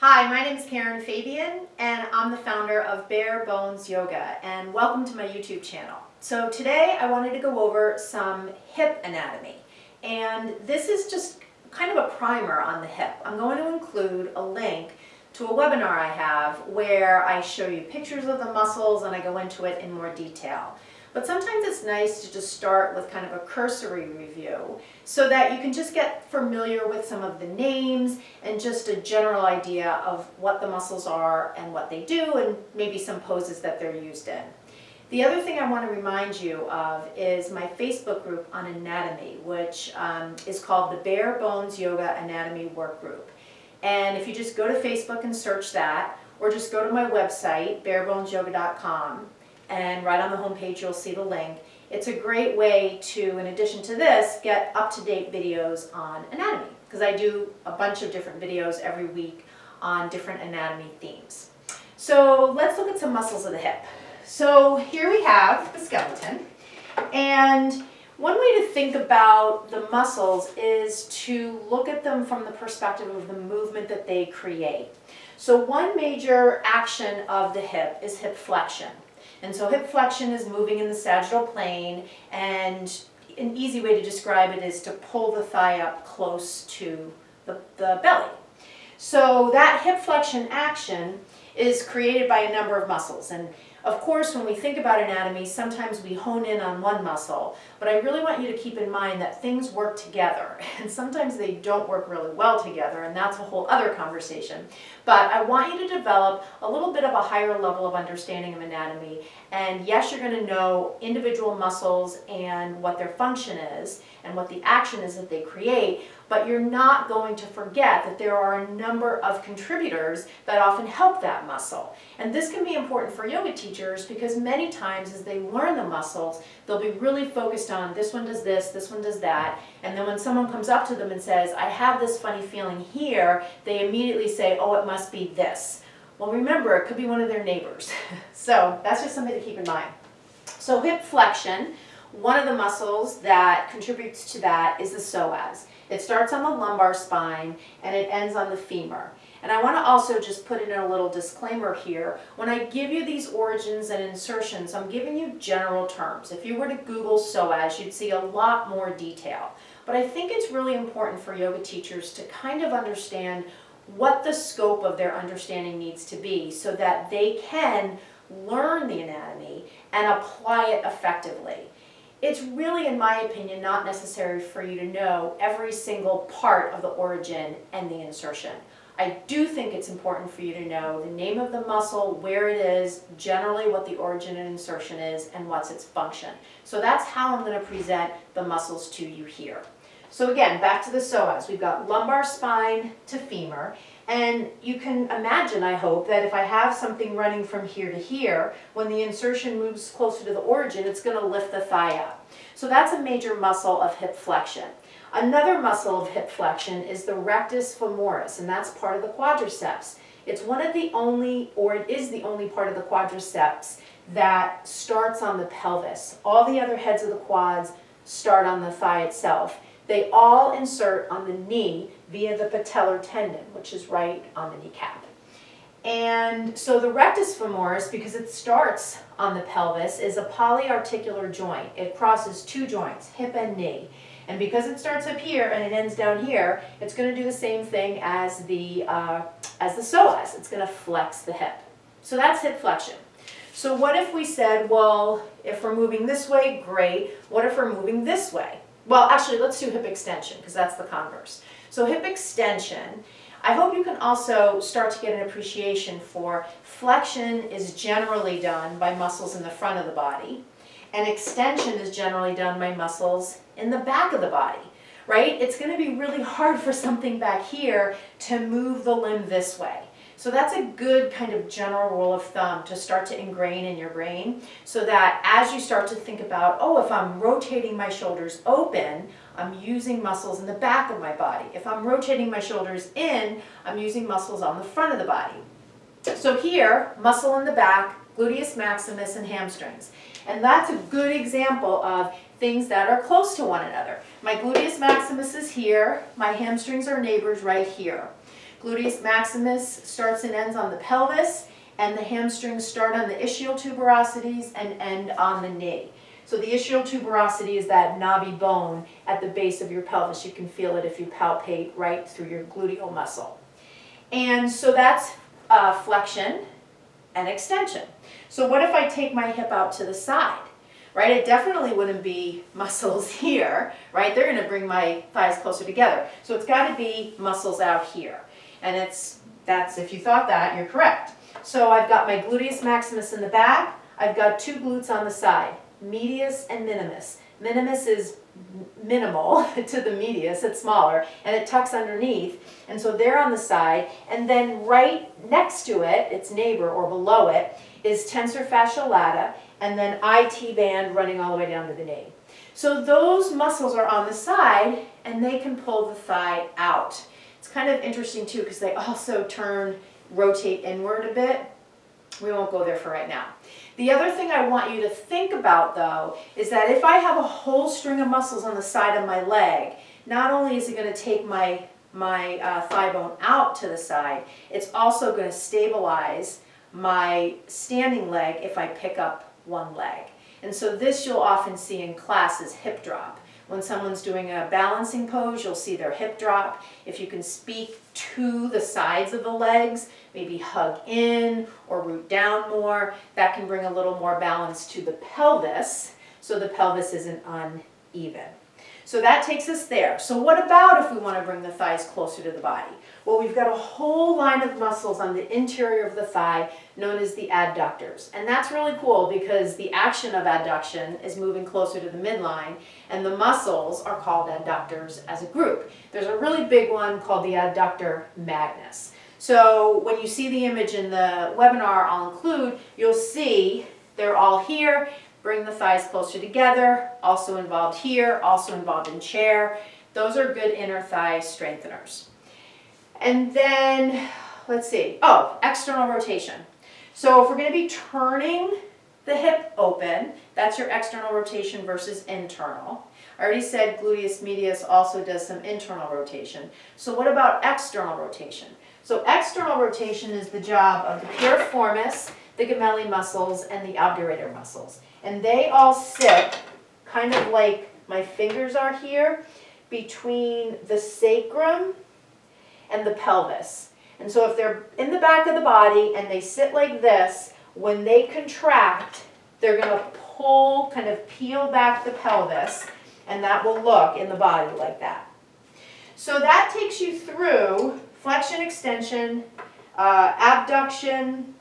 Hi, my name is Karen Fabian, and I'm the founder of Bare Bones Yoga, and welcome to my YouTube channel. So today I wanted to go over some hip anatomy, and this is just kind of a primer on the hip. I'm going to include a link to a webinar I have where I show you pictures of the muscles and I go into it in more detail. But sometimes it's nice to just start with kind of a cursory review so that you can just get familiar with some of the names and just a general idea of what the muscles are and what they do and maybe some poses that they're used in. The other thing I want to remind you of is my Facebook group on anatomy, which is called the Bare Bones Yoga Anatomy Work Group. And if you just go to Facebook and search that, or just go to my website, barebonesyoga.com, and right on the homepage you'll see the link. It's a great way to, in addition to this, get up-to-date videos on anatomy, because I do a bunch of different videos every week on different anatomy themes. So let's look at some muscles of the hip. So here we have the skeleton, and one way to think about the muscles is to look at them from the perspective of the movement that they create. So one major action of the hip is hip flexion. And so hip flexion is moving in the sagittal plane, and an easy way to describe it is to pull the thigh up close to the belly. So that hip flexion action is created by a number of muscles. And of course, when we think about anatomy, sometimes we hone in on one muscle, but I really want you to keep in mind that things work together, and sometimes they don't work really well together, and that's a whole other conversation. But I want you to develop a little bit of a higher level of understanding of anatomy, and yes, you're going to know individual muscles and what their function is, and what the action is that they create, but you're not going to forget that there are a number of contributors that often help that muscle. And this can be important for yoga teachers because many times as they learn the muscles, they'll be really focused on this one does this one does that, and then when someone comes up to them and says, I have this funny feeling here, they immediately say, oh, it must be this. Well, remember, it could be one of their neighbors. So that's just something to keep in mind. So hip flexion, one of the muscles that contributes to that is the psoas. It starts on the lumbar spine and it ends on the femur. And I want to also just put in a little disclaimer here. When I give you these origins and insertions, I'm giving you general terms. If you were to Google psoas, you'd see a lot more detail. But I think it's really important for yoga teachers to kind of understand what the scope of their understanding needs to be so that they can learn the anatomy and apply it effectively. It's really, in my opinion, not necessary for you to know every single part of the origin and the insertion. I do think it's important for you to know the name of the muscle, where it is, generally what the origin and insertion is, and what's its function. So that's how I'm going to present the muscles to you here. So again, back to the psoas. We've got lumbar spine to femur. And you can imagine, I hope, that if I have something running from here to here, when the insertion moves closer to the origin, it's going to lift the thigh up. So that's a major muscle of hip flexion. Another muscle of hip flexion is the rectus femoris, and that's part of the quadriceps. It's one of the only, or it is the only part of the quadriceps that starts on the pelvis. All the other heads of the quads start on the thigh itself. They all insert on the knee via the patellar tendon, which is right on the kneecap. And so the rectus femoris, because it starts on the pelvis, is a polyarticular joint. It crosses two joints, hip and knee. And because it starts up here and it ends down here, it's going to do the same thing as the psoas. It's going to flex the hip. So that's hip flexion. So what if we said, well, if we're moving this way, great. What if we're moving this way? Well, actually, let's do hip extension because that's the converse. So hip extension, I hope you can also start to get an appreciation for flexion is generally done by muscles in the front of the body, and extension is generally done by muscles in the back of the body, right? It's going to be really hard for something back here to move the limb this way. So that's a good kind of general rule of thumb to start to ingrain in your brain so that as you start to think about, oh, if I'm rotating my shoulders open, I'm using muscles in the back of my body. If I'm rotating my shoulders in, I'm using muscles on the front of the body. So here, muscle in the back, gluteus maximus, and hamstrings. And that's a good example of things that are close to one another. My gluteus maximus is here, my hamstrings are neighbors right here. Gluteus Maximus starts and ends on the pelvis, and the hamstrings start on the ischial tuberosities and end on the knee. So the ischial tuberosity is that knobby bone at the base of your pelvis. You can feel it if you palpate right through your gluteal muscle. And so that's flexion and extension. So what if I take my hip out to the side? Right, it definitely wouldn't be muscles here, right? They're going to bring my thighs closer together. So it's got to be muscles out here. And that's, if you thought that, you're correct. So I've got my gluteus maximus in the back. I've got two glutes on the side, medius and minimus. Minimus is minimal to the medius, it's smaller, and it tucks underneath. And so they're on the side. And then right next to it, its neighbor or below it, is tensor fasciae lata, and then IT band running all the way down to the knee. So those muscles are on the side, and they can pull the thigh out. It's kind of interesting too, because they also rotate inward a bit. We won't go there for right now. The other thing I want you to think about though, is that if I have a whole string of muscles on the side of my leg, not only is it going to take my thigh bone out to the side, it's also going to stabilize my standing leg if I pick up one leg. And so this you'll often see in class as hip drop. When someone's doing a balancing pose, you'll see their hip drop. If you can speak to the sides of the legs, maybe hug in or root down more, that can bring a little more balance to the pelvis, so the pelvis isn't uneven. So that takes us there. So what about if we want to bring the thighs closer to the body? Well, we've got a whole line of muscles on the interior of the thigh known as the adductors. And that's really cool because the action of adduction is moving closer to the midline, and the muscles are called adductors as a group. There's a really big one called the adductor magnus. So when you see the image in the webinar I'll include, you'll see they're all here. Bring the thighs closer together, also involved here, also involved in chair. Those are good inner thigh strengtheners. And then, let's see, external rotation. So if we're going to be turning the hip open, that's your external rotation versus internal. I already said gluteus medius also does some internal rotation. So what about external rotation? So external rotation is the job of the piriformis, the gemelli muscles, and the obturator muscles. And they all sit kind of like my fingers are here between the sacrum and the pelvis. And so if they're in the back of the body and they sit like this, when they contract, they're going to pull, kind of peel back the pelvis, and that will look in the body like that. So that takes you through flexion, extension, abduction,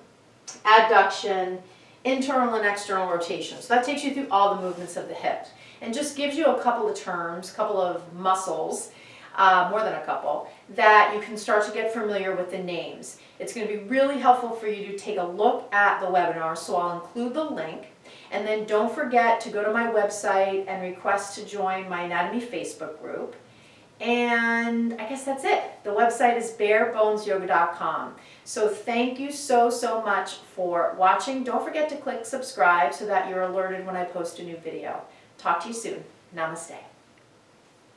adduction, internal and external rotation. So that takes you through all the movements of the hip and just gives you a couple of terms, a couple of muscles, more than a couple, that you can start to get familiar with the names. It's going to be really helpful for you to take a look at the webinar, so I'll include the link. And then don't forget to go to my website and request to join my anatomy Facebook group. And I guess that's it. The website is barebonesyoga.com. So thank you so much for watching. Don't forget to click subscribe so that you're alerted when I post a new video. Talk to you soon. Namaste.